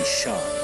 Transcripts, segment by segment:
की शान।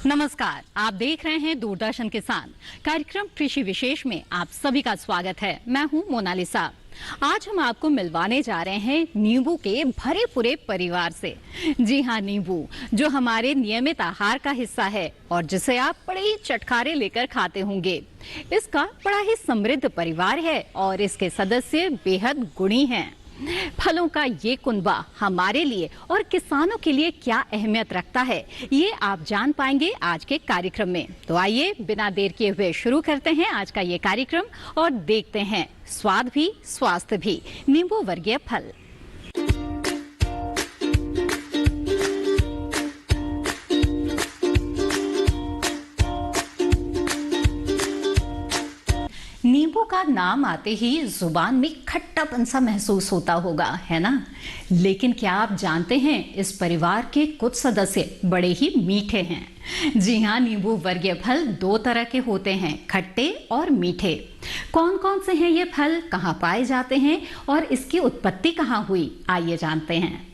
नमस्कार, आप देख रहे हैं दूरदर्शन किसान। कार्यक्रम कृषि विशेष में आप सभी का स्वागत है। मैं हूं मोनालिसा। आज हम आपको मिलवाने जा रहे हैं नींबू के भरे पूरे परिवार से। जी हां, नींबू जो हमारे नियमित आहार का हिस्सा है और जिसे आप बड़े ही चटखारे लेकर खाते होंगे। इसका बड़ा ही समृद्ध परिवार है और इसके सदस्य बेहद गुणी हैं। फलों का ये कुनबा हमारे लिए और किसानों के लिए क्या अहमियत रखता है, ये आप जान पाएंगे आज के कार्यक्रम में। तो आइए बिना देर किए हुए शुरू करते हैं आज का ये कार्यक्रम और देखते हैं स्वाद भी स्वास्थ्य भी नींबू वर्गीय फल। नींबू का नाम आते ही जुबान में खट्टापन सा महसूस होता होगा, है ना? लेकिन क्या आप जानते हैं इस परिवार के कुछ सदस्य बड़े ही मीठे हैं। जी हाँ, नींबू वर्गीय फल दो तरह के होते हैं, खट्टे और मीठे। कौन कौन से हैं ये फल, कहाँ पाए जाते हैं और इसकी उत्पत्ति कहाँ हुई, आइए जानते हैं।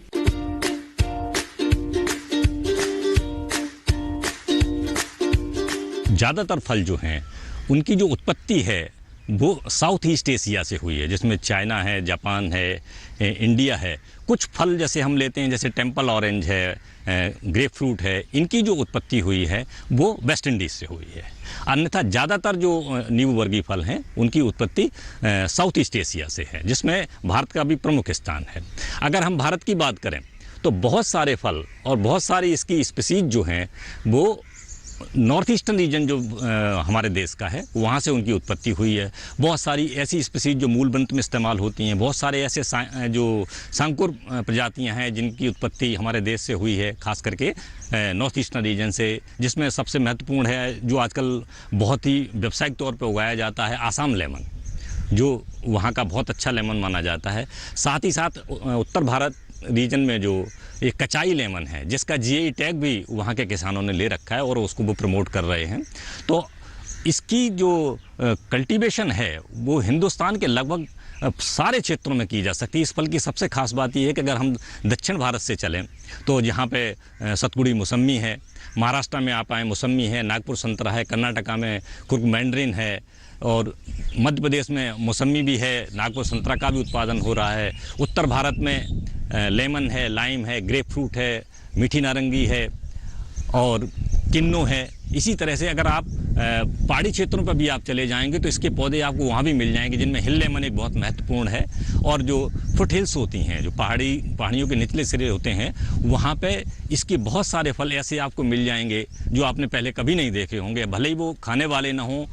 ज़्यादातर फल जो हैं उनकी जो उत्पत्ति है वो साउथ ईस्ट एशिया से हुई है, जिसमें चाइना है, जापान है, इंडिया है। कुछ फल जैसे हम लेते हैं, जैसे टेम्पल ऑरेंज है, ग्रेप फ्रूट है, इनकी जो उत्पत्ति हुई है वो वेस्ट इंडीज़ से हुई है। अन्यथा ज़्यादातर जो नींबू वर्गीय फल हैं उनकी उत्पत्ति साउथ ईस्ट एशिया से है, जिसमें भारत का भी प्रमुख स्थान है। अगर हम भारत की बात करें तो बहुत सारे फल और बहुत सारी इसकी स्पीसीज जो हैं वो नॉर्थ ईस्टर्न रीजन जो हमारे देश का है वहाँ से उनकी उत्पत्ति हुई है। बहुत सारी ऐसी स्पीसीज जो मूल मंत्र में इस्तेमाल होती हैं, बहुत सारे ऐसे जो सांकुर प्रजातियां हैं जिनकी उत्पत्ति हमारे देश से हुई है, खास करके नॉर्थ ईस्टर्न रीजन से, जिसमें सबसे महत्वपूर्ण है जो आजकल बहुत ही व्यावसायिक तौर पर उगाया जाता है, आसाम लेमन, जो वहाँ का बहुत अच्छा लेमन माना जाता है। साथ ही साथ उत्तर भारत रीजन में जो एक कचाई लेमन है जिसका जीआई टैग भी वहाँ के किसानों ने ले रखा है और उसको वो प्रमोट कर रहे हैं। तो इसकी जो कल्टीवेशन है वो हिंदुस्तान के लगभग सारे क्षेत्रों में की जा सकती है। इस फल की सबसे खास बात यह है कि अगर हम दक्षिण भारत से चलें तो जहाँ पे सतगुड़ी मौसम्मी है, महाराष्ट्र में आप आएँ मौसम्मी है, नागपुर संतरा है, कर्नाटका में कुर्ग मैंड्रिन है और मध्य प्रदेश में मौसम्मी भी है, नागपुर संतरा का भी उत्पादन हो रहा है। उत्तर भारत में लेमन है, लाइम है, ग्रेप फ्रूट है, मीठी नारंगी है और किन्नू है। इसी तरह से अगर आप पहाड़ी क्षेत्रों पर भी आप चले जाएंगे तो इसके पौधे आपको वहाँ भी मिल जाएंगे, जिनमें हिल लेमन एक बहुत महत्वपूर्ण है। और जो फुट हिल्स होती हैं, जो पहाड़ियों के निचले सिरे होते हैं, वहाँ पे इसके बहुत सारे फल ऐसे आपको मिल जाएंगे जो आपने पहले कभी नहीं देखे होंगे, भले ही वो खाने वाले ना हों,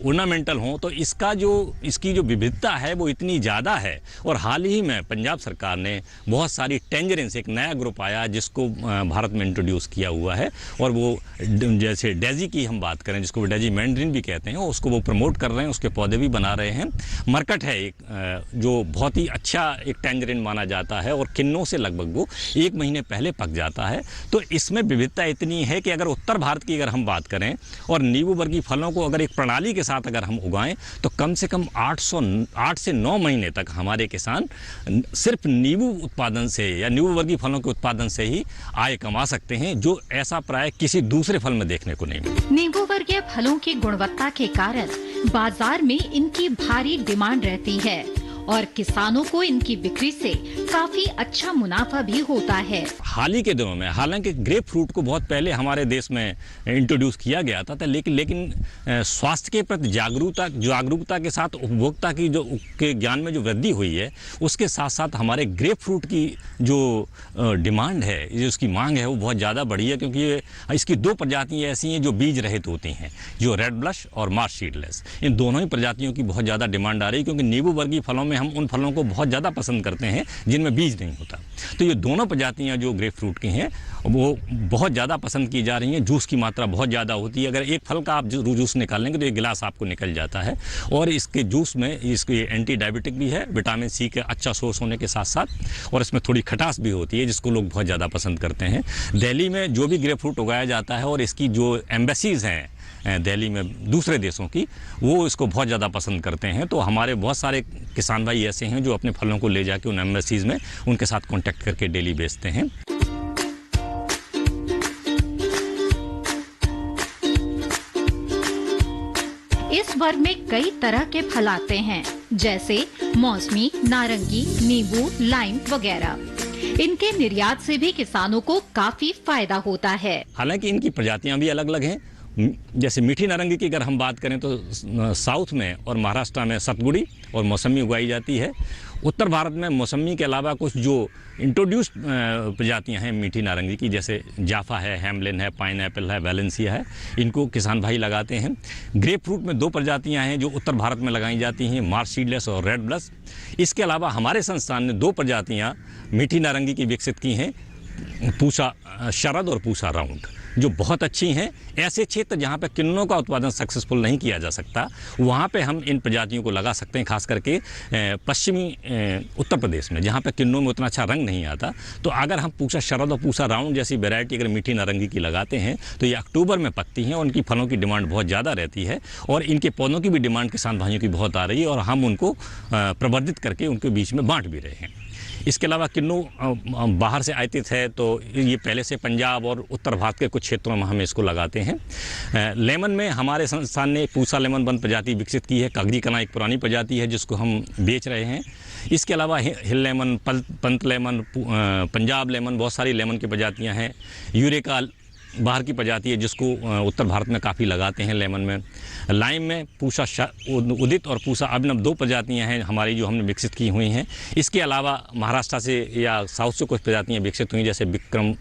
ऑर्नामेंटल हों। तो इसकी जो विविधता है वो इतनी ज़्यादा है। और हाल ही में पंजाब सरकार ने बहुत सारी टेंजरिन्स, एक नया ग्रुप आया जिसको भारत में इंट्रोड्यूस किया हुआ है, और वो जैसे डेजी की हम बात करें, जिसको डेजी मैंड्रिन भी कहते हैं, उसको वो प्रमोट कर रहे हैं, उसके पौधे भी बना रहे हैं। मरकट है एक जो बहुत ही अच्छा एक टैंजरिन माना जाता है और किन्नों से लगभग वो 1 महीने पहले पक जाता है। तो इसमें विविधता इतनी है कि अगर उत्तर भारत की अगर हम बात करें और नींबू वर्गीय फलों को अगर एक प्रणाली के साथ अगर हम उगाएं तो कम से कम 8 से 9 महीने तक हमारे किसान सिर्फ नींबू उत्पादन से या नींबू वर्गीय फलों के उत्पादन से ही आय कमा सकते हैं, जो ऐसा प्राय किसी दूसरे फल में देखने को नहीं मिले। नींबू वर्गीय फलों की गुणवत्ता के कारण बाजार में इनकी भारी डिमांड रहती है और किसानों को इनकी बिक्री से काफी अच्छा मुनाफा भी होता है। हाल ही के दिनों में हालांकि ग्रेप फ्रूट को बहुत पहले हमारे देश में इंट्रोड्यूस किया गया था, लेकिन स्वास्थ्य के प्रति जागरूकता के साथ उपभोक्ता की जो के ज्ञान में जो वृद्धि हुई है, उसके साथ साथ हमारे ग्रेप फ्रूट की जो डिमांड है, जो उसकी मांग है, वो बहुत ज़्यादा बढ़ी है। क्योंकि इसकी 2 प्रजातियाँ ऐसी हैं जो बीज रहित होती हैं, जो रेड ब्लश और मार्श सीडलेस। इन दोनों ही प्रजातियों की बहुत ज़्यादा डिमांड आ रही है, क्योंकि नींबू वर्गीय फलों में हम उन फलों को बहुत ज़्यादा पसंद करते हैं जिनमें बीज नहीं होता। तो ये दोनों प्रजातियाँ जो ग्रेप फ्रूट की हैं वो बहुत ज़्यादा पसंद की जा रही हैं। जूस की मात्रा बहुत ज़्यादा होती है। अगर एक फल का आप जूस निकालेंगे तो एक गिलास आपको निकल जाता है। और इसके जूस में इसके एंटी डायबिटिक भी है, विटामिन सी का अच्छा सोर्स होने के साथ साथ, और इसमें थोड़ी खटास भी होती है जिसको लोग बहुत ज़्यादा पसंद करते हैं। दिल्ली में जो भी ग्रेप फ्रूट उगाया जाता है और इसकी जो एम्बेसीज़ हैं दिल्ली में दूसरे देशों की, वो इसको बहुत ज़्यादा पसंद करते हैं। तो हमारे बहुत सारे किसान भाई ऐसे हैं जो अपने फलों को ले जाके उन एम्बेसीज़ में उनके साथ कॉन्टैक्ट करके डेली बेचते हैं। इस वर्ग में कई तरह के फल आते हैं, जैसे मौसमी, नारंगी, नींबू, लाइम वगैरह। इनके निर्यात से भी किसानों को काफी फायदा होता है। हालांकि इनकी प्रजातियां भी अलग अलग हैं। जैसे मीठी नारंगी की अगर हम बात करें तो साउथ में और महाराष्ट्र में सतगुड़ी और मौसमी उगाई जाती है। उत्तर भारत में मौसमी के अलावा कुछ जो इंट्रोड्यूस्ड प्रजातियां हैं मीठी नारंगी की, जैसे जाफा है, हैमलिन है, पाइनएप्पल है, वैलेंसिया है, इनको किसान भाई लगाते हैं। ग्रेप फ्रूट में 2 प्रजातियां हैं जो उत्तर भारत में लगाई जाती हैं, मार्स सीडलेस और रेड ब्लस। इसके अलावा हमारे संस्थान ने 2 प्रजातियां मीठी नारंगी की विकसित की हैं, पूसा शरद और पूसा राउंड, जो बहुत अच्छी हैं। ऐसे क्षेत्र जहाँ पे किन्नों का उत्पादन सक्सेसफुल नहीं किया जा सकता, वहाँ पे हम इन प्रजातियों को लगा सकते हैं, खास करके पश्चिमी उत्तर प्रदेश में जहाँ पे किन्नों में उतना अच्छा रंग नहीं आता। तो अगर हम पूसा शरद और पूसा राउंड जैसी वैरायटी अगर मीठी नारंगी की लगाते हैं तो ये अक्टूबर में पकती हैं और उनकी फलों की डिमांड बहुत ज़्यादा रहती है। और इनके पौधों की भी डिमांड किसान भाइयों की बहुत आ रही है और हम उनको प्रवर्धित करके उनके बीच में बाँट भी रहे हैं। इसके अलावा किन्नू बाहर से आयातित है, तो ये पहले से पंजाब और उत्तर भारत के कुछ क्षेत्रों में हम इसको लगाते हैं। लेमन में हमारे संस्थान ने पूसा लेमन वन प्रजाति विकसित की है। कागजी कना एक पुरानी प्रजाति है जिसको हम बेच रहे हैं। इसके अलावा hill lemon, Pant lemon, Punjab lemon, बहुत सारी लेमन की प्रजातियाँ हैं। यूरेका बाहर की प्रजाति है जिसको उत्तर भारत में काफ़ी लगाते हैं लेमन में। लाइम में पूसा उदित और पूसा अभिनव 2 प्रजातियां हैं हमारी जो हमने विकसित की हुई हैं। इसके अलावा महाराष्ट्र से या साउथ से कुछ प्रजातियां विकसित हुई, जैसे विक्रम,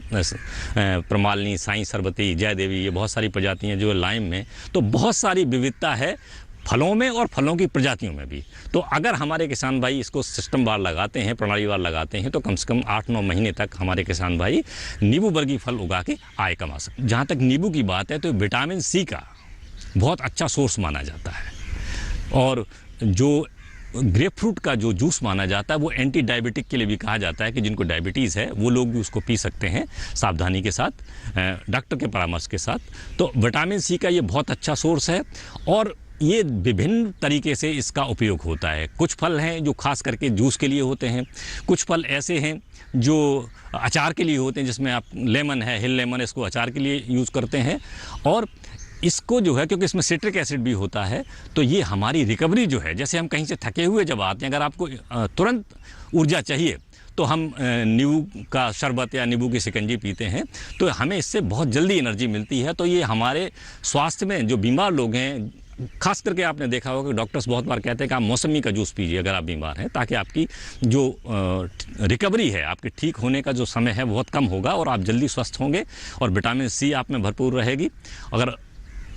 प्रमालिनी, साई सरबती, जय देवी, ये बहुत सारी प्रजातियां जो लाइम में। तो बहुत सारी विविधता है फलों में और फलों की प्रजातियों में भी। तो अगर हमारे किसान भाई इसको सिस्टमवार लगाते हैं, प्रणालीवार लगाते हैं, तो कम से कम 8-9 महीने तक हमारे किसान भाई नींबू वर्गीय फल उगा के आय कमा सकते हैं। जहाँ तक नींबू की बात है तो विटामिन सी का बहुत अच्छा सोर्स माना जाता है। और जो ग्रेप फ्रूट का जो जूस माना जाता है वो एंटी डायबिटिक के लिए भी कहा जाता है कि जिनको डायबिटीज़ है वो लोग भी उसको पी सकते हैं सावधानी के साथ, डॉक्टर के परामर्श के साथ। तो विटामिन सी का ये बहुत अच्छा सोर्स है और ये विभिन्न तरीके से इसका उपयोग होता है। कुछ फल हैं जो खास करके जूस के लिए होते हैं, कुछ फल ऐसे हैं जो अचार के लिए होते हैं, जिसमें आप लेमन है, हिल लेमन, इसको अचार के लिए यूज़ करते हैं। और इसको जो है क्योंकि इसमें सिट्रिक एसिड भी होता है, तो ये हमारी रिकवरी जो है, जैसे हम कहीं से थके हुए जब आते हैं, अगर आपको तुरंत ऊर्जा चाहिए तो हम नींबू का शरबत या नींबू की शिकंजी पीते हैं, तो हमें इससे बहुत जल्दी एनर्जी मिलती है। तो ये हमारे स्वास्थ्य में जो बीमार लोग हैं, खास करके आपने देखा होगा कि डॉक्टर्स बहुत बार कहते हैं कि आप मौसमी का जूस पीजिए अगर आप बीमार हैं, ताकि आपकी जो रिकवरी है, आपके ठीक होने का जो समय है बहुत कम होगा और आप जल्दी स्वस्थ होंगे और विटामिन सी आप में भरपूर रहेगी। अगर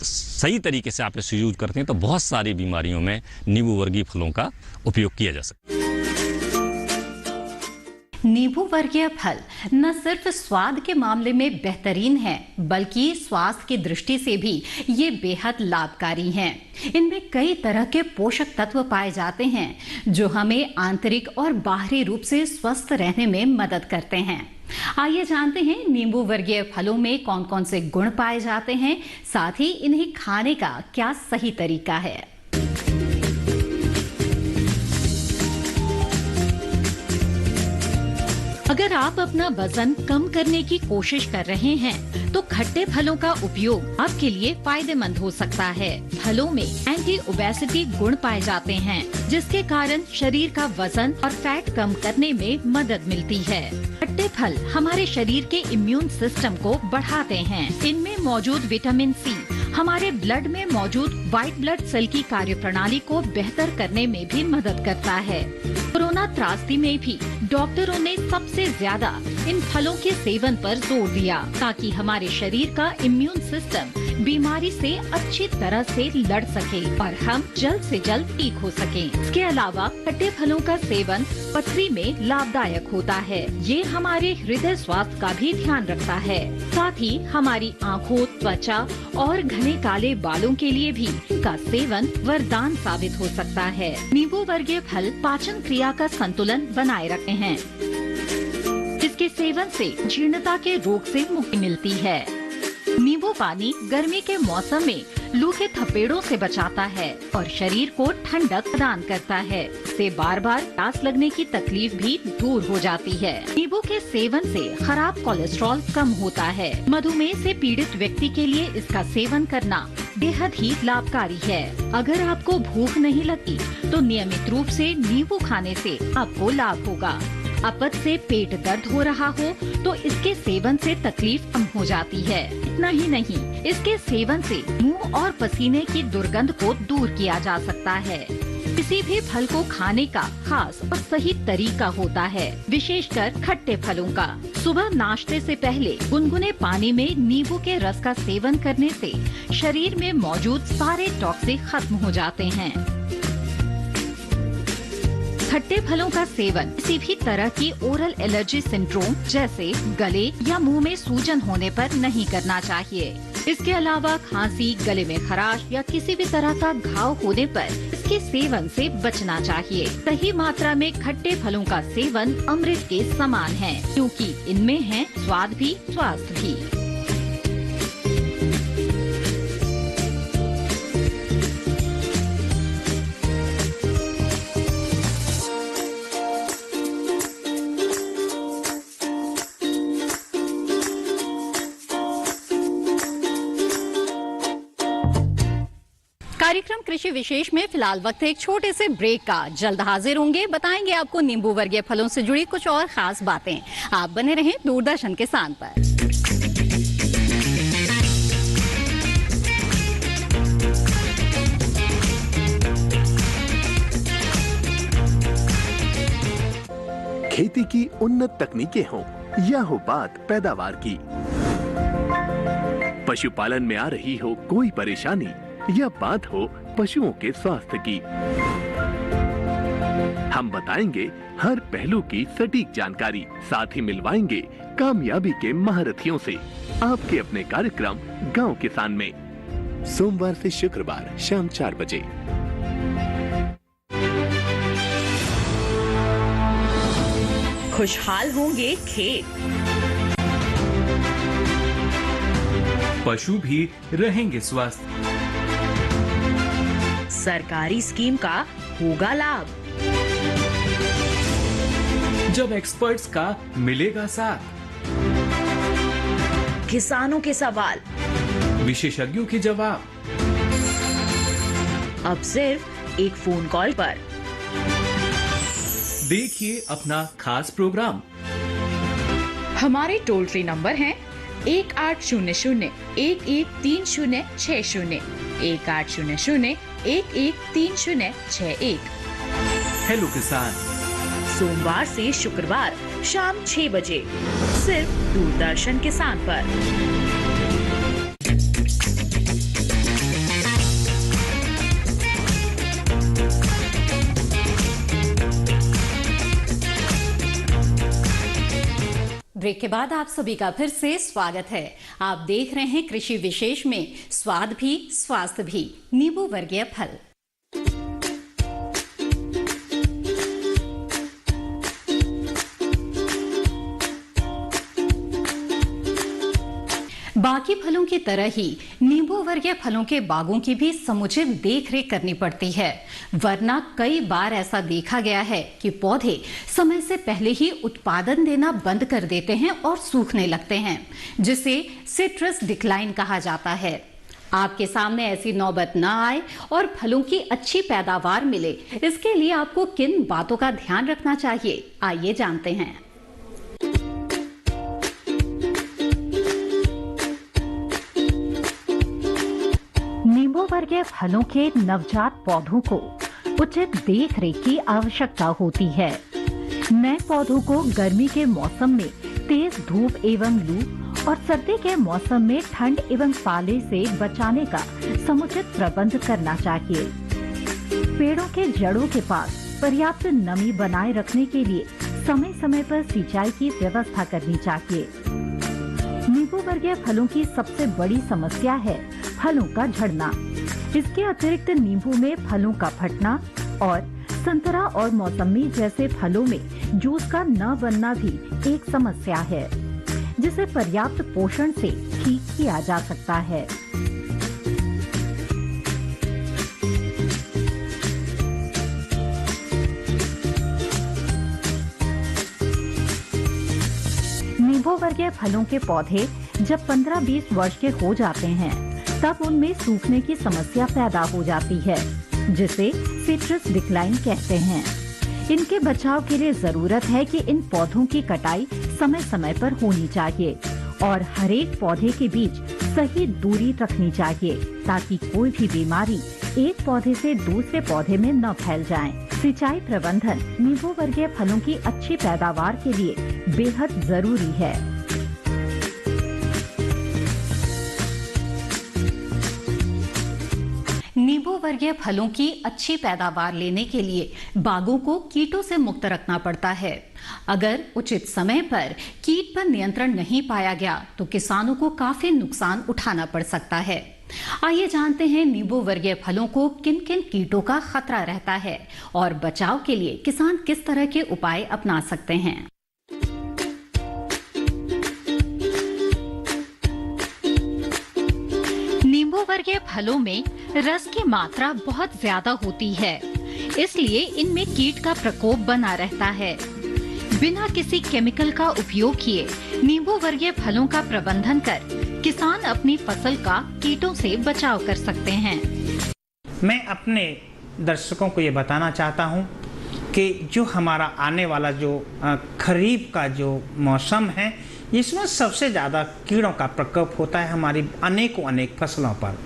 सही तरीके से आप इसे यूज करते हैं तो बहुत सारी बीमारियों में नींबू वर्गीय फलों का उपयोग किया जा सकता है। नींबू वर्गीय फल न सिर्फ स्वाद के मामले में बेहतरीन हैं, बल्कि स्वास्थ्य की दृष्टि से भी ये बेहद लाभकारी हैं। इनमें कई तरह के पोषक तत्व पाए जाते हैं जो हमें आंतरिक और बाहरी रूप से स्वस्थ रहने में मदद करते हैं। आइए जानते हैं नींबू वर्गीय फलों में कौन कौन से गुण पाए जाते हैं, साथ ही इन्हें खाने का क्या सही तरीका है। अगर आप अपना वजन कम करने की कोशिश कर रहे हैं तो खट्टे फलों का उपयोग आपके लिए फायदेमंद हो सकता है। फलों में एंटी ओबेसिटी गुण पाए जाते हैं, जिसके कारण शरीर का वजन और फैट कम करने में मदद मिलती है। खट्टे फल हमारे शरीर के इम्यून सिस्टम को बढ़ाते हैं। इनमें मौजूद विटामिन सी हमारे ब्लड में मौजूद व्हाइट ब्लड सेल की कार्यप्रणाली को बेहतर करने में भी मदद करता है। कोरोना त्रासदी में भी डॉक्टरों ने सबसे ज्यादा इन फलों के सेवन पर जोर दिया, ताकि हमारे शरीर का इम्यून सिस्टम बीमारी से अच्छी तरह से लड़ सके और हम जल्द से जल्द ठीक हो सकें। इसके अलावा खट्टे फलों का सेवन पथरी में लाभदायक होता है। ये हमारे हृदय स्वास्थ्य का भी ध्यान रखता है। साथ ही हमारी आँखों, त्वचा और घने काले बालों के लिए भी इसका सेवन वरदान साबित हो सकता है। नींबू वर्गीय फल पाचन क्रिया का संतुलन बनाए रखते हैं। इसके सेवन से जीर्णता के रोग से मुक्ति मिलती है। नींबू पानी गर्मी के मौसम में लू के थपेड़ों से बचाता है और शरीर को ठंडक प्रदान करता है। इससे बार बार प्यास लगने की तकलीफ भी दूर हो जाती है। नींबू के सेवन से खराब कोलेस्ट्रॉल कम होता है। मधुमेह से पीड़ित व्यक्ति के लिए इसका सेवन करना बेहद ही लाभकारी है। अगर आपको भूख नहीं लगती तो नियमित रूप से नींबू खाने से आपको लाभ होगा। अपच से पेट दर्द हो रहा हो तो इसके सेवन से तकलीफ कम हो जाती है। इतना ही नहीं, इसके सेवन से मुंह और पसीने की दुर्गंध को दूर किया जा सकता है। किसी भी फल को खाने का खास और सही तरीका होता है, विशेषकर खट्टे फलों का। सुबह नाश्ते से पहले गुनगुने पानी में नींबू के रस का सेवन करने से शरीर में मौजूद सारे टॉक्सिक खत्म हो जाते हैं। खट्टे फलों का सेवन किसी भी तरह की ओरल एलर्जी सिंड्रोम जैसे गले या मुंह में सूजन होने पर नहीं करना चाहिए। इसके अलावा खांसी, गले में खराश या किसी भी तरह का घाव होने पर इसके सेवन से बचना चाहिए। सही मात्रा में खट्टे फलों का सेवन अमृत के समान है, क्योंकि इनमें है स्वाद भी स्वास्थ्य भी। कार्यक्रम कृषि विशेष में फिलहाल वक्त है एक छोटे से ब्रेक का। जल्द हाजिर होंगे, बताएंगे आपको नींबू वर्गीय फलों से जुड़ी कुछ और खास बातें। आप बने रहें दूरदर्शन किसान पर। खेती की उन्नत तकनीकें हों या हो बात पैदावार की, पशुपालन में आ रही हो कोई परेशानी या बात हो पशुओं के स्वास्थ्य की, हम बताएंगे हर पहलू की सटीक जानकारी। साथ ही मिलवाएंगे कामयाबी के महारथियों से आपके अपने कार्यक्रम गांव किसान में, सोमवार से शुक्रवार शाम 4 बजे। खुशहाल होंगे खेत, पशु भी रहेंगे स्वस्थ, सरकारी स्कीम का होगा लाभ, जब एक्सपर्ट्स का मिलेगा साथ, किसानों के सवाल, विशेषज्ञों के जवाब, अब सिर्फ एक फोन कॉल पर। देखिए अपना खास प्रोग्राम। हमारे टोल फ्री नंबर हैं 1800-113060, 1800-113061। हेलो किसान, सोमवार से शुक्रवार शाम 6 बजे सिर्फ दूरदर्शन किसान पर। ब्रेक के बाद आप सभी का फिर से स्वागत है। आप देख रहे हैं कृषि विशेष में स्वाद भी स्वास्थ्य भी, नींबू वर्गीय फल। बाकी फलों की तरह ही नींबू वर्गीय फलों के बागों की भी समुचित देखरेख करनी पड़ती है, वरना कई बार ऐसा देखा गया है कि पौधे समय से पहले ही उत्पादन देना बंद कर देते हैं और सूखने लगते हैं, जिसे सिट्रस डिक्लाइन कहा जाता है। आपके सामने ऐसी नौबत ना आए और फलों की अच्छी पैदावार मिले, इसके लिए आपको किन बातों का ध्यान रखना चाहिए, आइए जानते हैं। नींबू वर्गीय फलों के नवजात पौधों को उचित देखरेख की आवश्यकता होती है। नए पौधों को गर्मी के मौसम में तेज धूप एवं लू और सर्दी के मौसम में ठंड एवं पाले से बचाने का समुचित प्रबंध करना चाहिए। पेड़ों के जड़ों के पास पर्याप्त नमी बनाए रखने के लिए समय समय पर सिंचाई की व्यवस्था करनी चाहिए। नींबू वर्गीय फलों की सबसे बड़ी समस्या है फलों का झड़ना। इसके अतिरिक्त नींबू में फलों का फटना और संतरा और मौसमी जैसे फलों में जूस का न बनना भी एक समस्या है, जिसे पर्याप्त पोषण से ठीक किया जा सकता है। नींबू वर्गीय फलों के पौधे जब 15-20 वर्ष के हो जाते हैं, तब उनमें सूखने की समस्या पैदा हो जाती है, जिसे सिट्रस डिक्लाइन कहते हैं। इनके बचाव के लिए जरूरत है कि इन पौधों की कटाई समय समय पर होनी चाहिए और हर एक पौधे के बीच सही दूरी रखनी चाहिए, ताकि कोई भी बीमारी एक पौधे से दूसरे पौधे में न फैल जाए। सिंचाई प्रबंधन नींबू वर्गीय फलों की अच्छी पैदावार के लिए बेहद जरूरी है। नींबू वर्गीय फलों की अच्छी पैदावार लेने के लिए बागों को कीटों से मुक्त रखना पड़ता है। अगर उचित समय पर कीट पर नियंत्रण नहीं पाया गया तो किसानों को काफी नुकसान उठाना पड़ सकता है। आइए जानते हैं नींबू वर्गीय फलों को किन किन कीटों का खतरा रहता है और बचाव के लिए किसान किस तरह के उपाय अपना सकते हैं। नींबू वर्गीय फलों में रस की मात्रा बहुत ज्यादा होती है, इसलिए इनमें कीट का प्रकोप बना रहता है। बिना किसी केमिकल का उपयोग किए नींबू वर्गीय फलों का प्रबंधन कर किसान अपनी फसल का कीटों से बचाव कर सकते हैं। मैं अपने दर्शकों को ये बताना चाहता हूँ कि जो हमारा आने वाला जो खरीफ का जो मौसम है, इसमें सबसे ज़्यादा कीड़ों का प्रकोप होता है हमारी अनेक फसलों पर।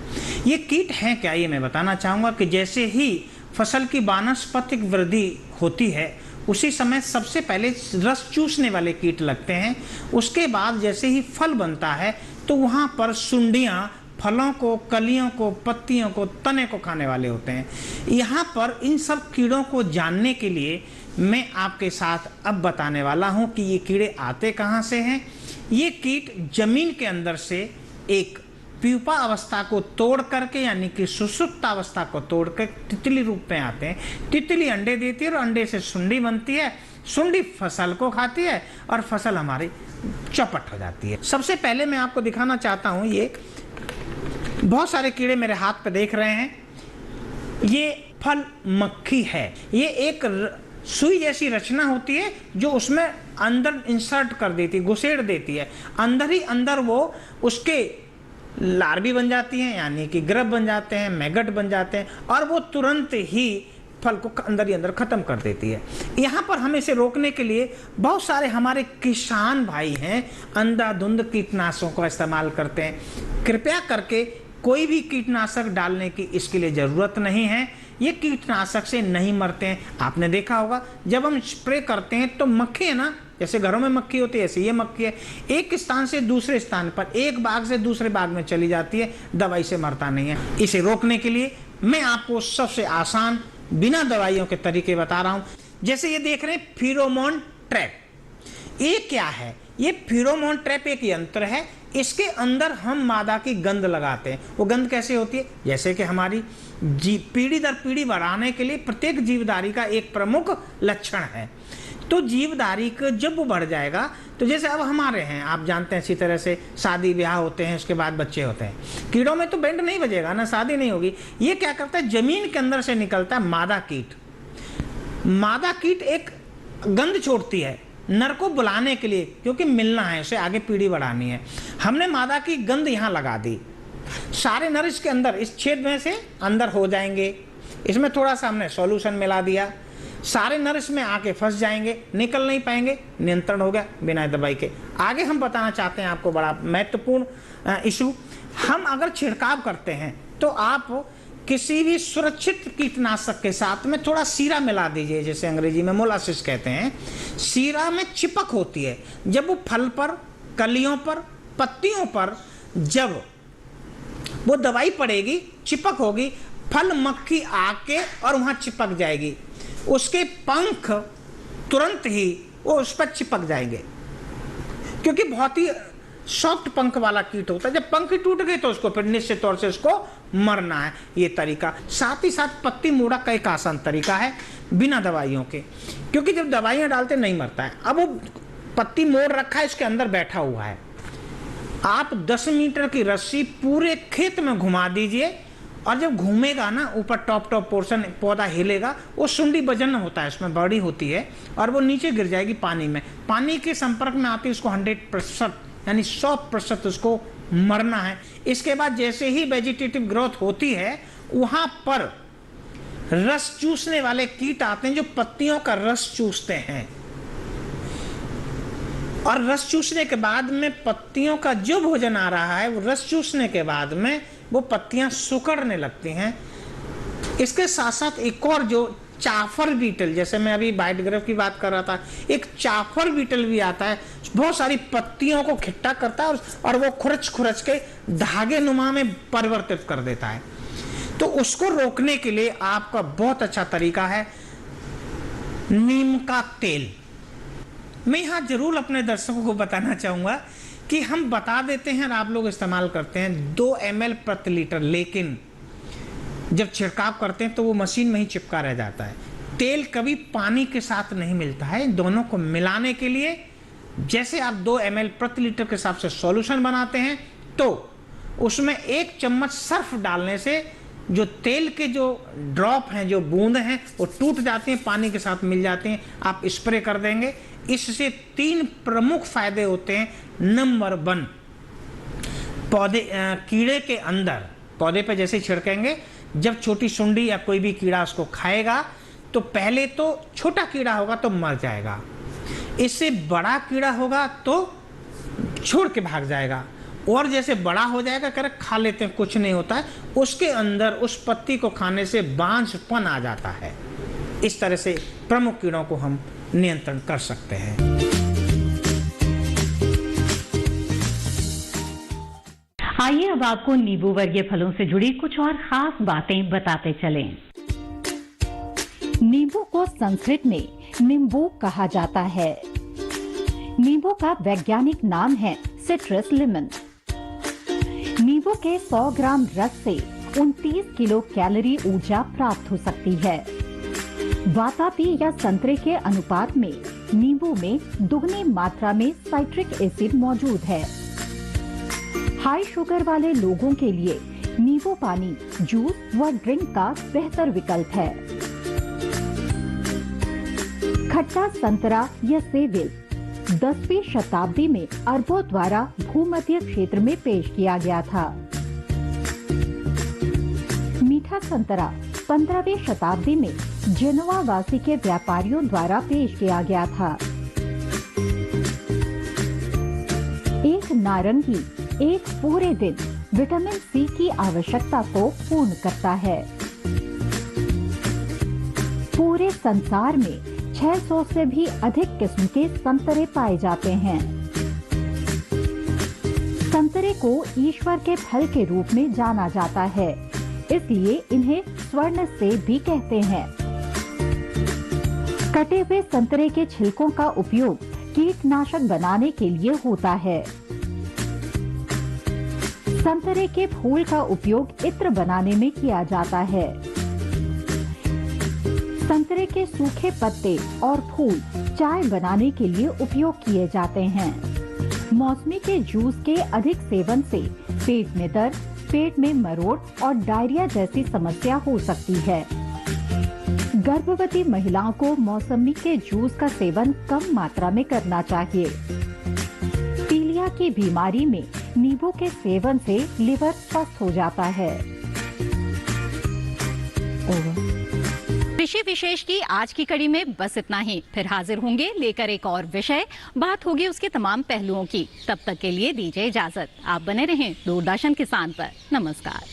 ये कीट हैं क्या, ये मैं बताना चाहूँगा कि जैसे ही फसल की वानस्पतिक वृद्धि होती है, उसी समय सबसे पहले रस चूसने वाले कीट लगते हैं। उसके बाद जैसे ही फल बनता है तो वहाँ पर सुंडियाँ फलों को, कलियों को, पत्तियों को, तने को खाने वाले होते हैं। यहाँ पर इन सब कीड़ों को जानने के लिए मैं आपके साथ अब बताने वाला हूँ कि ये कीड़े आते कहाँ से हैं। ये कीट जमीन के अंदर से एक प्यूपा अवस्था को तोड़ करके, यानी कि सुषुप्त अवस्था को तोड़ कर तितली रूप में आते हैं। तितली अंडे देती है और अंडे से सुंडी बनती है। सुंडी फसल को खाती है और फसल हमारी चौपट हो जाती है। सबसे पहले मैं आपको दिखाना चाहता हूँ, ये बहुत सारे कीड़े मेरे हाथ पे देख रहे हैं। ये फल मक्खी है। ये एक सुई जैसी रचना होती है जो उसमें अंदर इंसर्ट कर देती, घुसेड़ देती है। अंदर ही अंदर वो उसके लार्वी बन जाती हैं, यानी कि ग्रब बन जाते हैं, मैगट बन जाते हैं और वो तुरंत ही फल को अंदर ही अंदर खत्म कर देती है। यहाँ पर हम इसे रोकने के लिए बहुत सारे हमारे किसान भाई हैं अंधाधुंध कीटनाशकों का इस्तेमाल करते हैं। कृपया करके कोई भी कीटनाशक डालने की इसके लिए ज़रूरत नहीं है। ये कीटनाशक से नहीं मरते हैं। आपने देखा होगा जब हम स्प्रे करते हैं तो मक्खी है ना, जैसे घरों में मक्खी होती है ऐसे ये मक्खी है, एक स्थान से दूसरे स्थान पर, एक बाग से दूसरे बाग में चली जाती है, दवाई से मरता नहीं है। इसे रोकने के लिए मैं आपको सबसे आसान बिना दवाइयों के तरीके बता रहा हूँ। जैसे ये देख रहे हैं फेरोमोन ट्रैप। ये क्या है? ये फेरोमोन ट्रैप एक यंत्र है। इसके अंदर हम मादा की गंध लगाते हैं। वो गंध कैसे होती है? जैसे कि हमारी पीढ़ी दर पीढ़ी बढ़ाने के लिए प्रत्येक जीवधारी का एक प्रमुख लक्षण है। तो जीवधारी का जब वो बढ़ जाएगा, तो जैसे अब हमारे हैं, आप जानते हैं, इसी तरह से शादी ब्याह होते हैं, उसके बाद बच्चे होते हैं। कीड़ों में तो बैंड नहीं बजेगा ना, शादी नहीं होगी। ये क्या करता है, जमीन के अंदर से निकलता है मादा कीट। मादा कीट एक गंध छोड़ती है नर को बुलाने के लिए, क्योंकि मिलना है, उसे आगे पीढ़ी बढ़ानी है। हमने मादा की गंध यहाँ लगा दी, सारे नर इसके अंदर इस छेद में से अंदर हो जाएंगे। इसमें थोड़ा सा हमने सॉल्यूशन मिला दिया, सारे नर इसमें आके फंस जाएंगे, निकल नहीं पाएंगे, नियंत्रण हो गया बिना दवाई के। आगे हम बताना चाहते हैं आपको बड़ा महत्वपूर्ण इशू। हम अगर छिड़काव करते हैं तो आप किसी भी सुरक्षित कीटनाशक के साथ में थोड़ा सीरा मिला दीजिए, जैसे अंग्रेजी में मोलासिस कहते हैं। सीरा में चिपक होती है, जब वो फल पर, कलियों पर, पत्तियों पर जब वो दवाई पड़ेगी, चिपक होगी, फल मक्खी आके और वहां चिपक जाएगी, उसके पंख तुरंत ही वो उस पर चिपक जाएंगे, क्योंकि बहुत ही सॉफ्ट पंख वाला कीट होता है। जब पंख टूट गए तो उसको फिर निश्चित तौर से उसको मरना है, ये तरीका। साथ ही साथ पत्ती मोड़ा का एक आसान तरीका है बिना दवाइयों के, क्योंकि जब दवाइयां डालते नहीं मरता है। अब वो पत्ती मोड़ रखा है, इसके अंदर बैठा हुआ है, आप 10 मीटर की रस्सी पूरे खेत में घुमा दीजिए, और जब घूमेगा ना ऊपर टॉप पोर्शन पौधा हिलेगा, वो सुंडी वजन होता है, उसमें बड़ी होती है, और वो नीचे गिर जाएगी पानी में। पानी के संपर्क में आती है उसको 100% यानी 100% उसको मरना है। इसके बाद जैसे ही वेजिटेटिव ग्रोथ होती है, वहां पर रस चूसने वाले कीट आते हैं जो पत्तियों का रस चूसते हैं, और रस चूसने के बाद में पत्तियों का जो भोजन आ रहा है, वो रस चूसने के बाद में वो पत्तियां सुकड़ने लगती हैं। इसके साथ साथ एक और जो चाफर बीटल, जैसे मैं अभी वाइट ग्रेव की बात कर रहा था, एक चाफर बीटल भी आता है, बहुत सारी पत्तियों को इकट्ठा करता है और वो खुरच खुरच के धागे नुमा में परिवर्तित कर देता है। तो उसको रोकने के लिए आपका बहुत अच्छा तरीका है नीम का तेल। मैं यहाँ जरूर अपने दर्शकों को बताना चाहूंगा कि हम बता देते हैं और आप लोग इस्तेमाल करते हैं 2 ml प्रति लीटर, लेकिन जब छिड़काव करते हैं तो वो मशीन में ही चिपका रह जाता है। तेल कभी पानी के साथ नहीं मिलता है। दोनों को मिलाने के लिए जैसे आप 2 ml प्रति लीटर के हिसाब से सॉल्यूशन बनाते हैं, तो उसमें 1 चम्मच सर्फ डालने से जो तेल के जो ड्रॉप हैं, जो बूंद हैं, वो टूट जाते हैं, पानी के साथ मिल जाते हैं। आप स्प्रे कर देंगे। इससे 3 प्रमुख फायदे होते हैं। नंबर 1, पौधे कीड़े के अंदर, पौधे पे जैसे छिड़केंगे, जब छोटी सुंडी या कोई भी कीड़ा उसको खाएगा तो पहले तो छोटा कीड़ा होगा तो मर जाएगा, इससे बड़ा कीड़ा होगा तो छोड़ के भाग जाएगा, और जैसे बड़ा हो जाएगा कर खा लेते हैं, कुछ नहीं होता है, उसके अंदर उस पत्ती को खाने से बांझपन आ जाता है। इस तरह से प्रमुख कीड़ों को हम नियंत्रण कर सकते हैं। आइए अब आपको नींबू वर्गीय फलों से जुड़ी कुछ और खास बातें बताते चलें। नींबू को संस्कृत में नींबू कहा जाता है। नींबू का वैज्ञानिक नाम है सिट्रस लेमन। नींबू के 100 ग्राम रस से 29 किलो कैलोरी ऊर्जा प्राप्त हो सकती है। वातापी या संतरे के अनुपात में नींबू में दुगनी मात्रा में साइट्रिक एसिड मौजूद है। हाई शुगर वाले लोगों के लिए नींबू पानी जूस व ड्रिंक का बेहतर विकल्प है। खट्टा संतरा या सेविल 10वीं शताब्दी में अरबों द्वारा भूमध्य क्षेत्र में पेश किया गया था। मीठा संतरा 15वीं शताब्दी में जेनोवा वासी के व्यापारियों द्वारा पेश किया गया था। एक नारंगी एक पूरे दिन विटामिन सी की आवश्यकता को पूर्ण करता है। पूरे संसार में 600 से भी अधिक किस्म के संतरे पाए जाते हैं। संतरे को ईश्वर के फल के रूप में जाना जाता है, इसलिए इन्हें स्वर्ण सेब भी कहते हैं। कटे हुए संतरे के छिलकों का उपयोग कीटनाशक बनाने के लिए होता है। संतरे के फूल का उपयोग इत्र बनाने में किया जाता है। संतरे के सूखे पत्ते और फूल चाय बनाने के लिए उपयोग किए जाते हैं। मौसमी के जूस के अधिक सेवन से पेट में दर्द, पेट में मरोड़ और डायरिया जैसी समस्या हो सकती है। गर्भवती महिलाओं को मौसमी के जूस का सेवन कम मात्रा में करना चाहिए। पीलिया की बीमारी में नींबू के सेवन से लिवर स्वस्थ हो जाता है। कृषि विशेष की आज की कड़ी में बस इतना ही। फिर हाजिर होंगे लेकर एक और विषय, बात होगी उसके तमाम पहलुओं की। तब तक के लिए दीजिए इजाजत। आप बने रहें दूरदर्शन किसान पर। नमस्कार।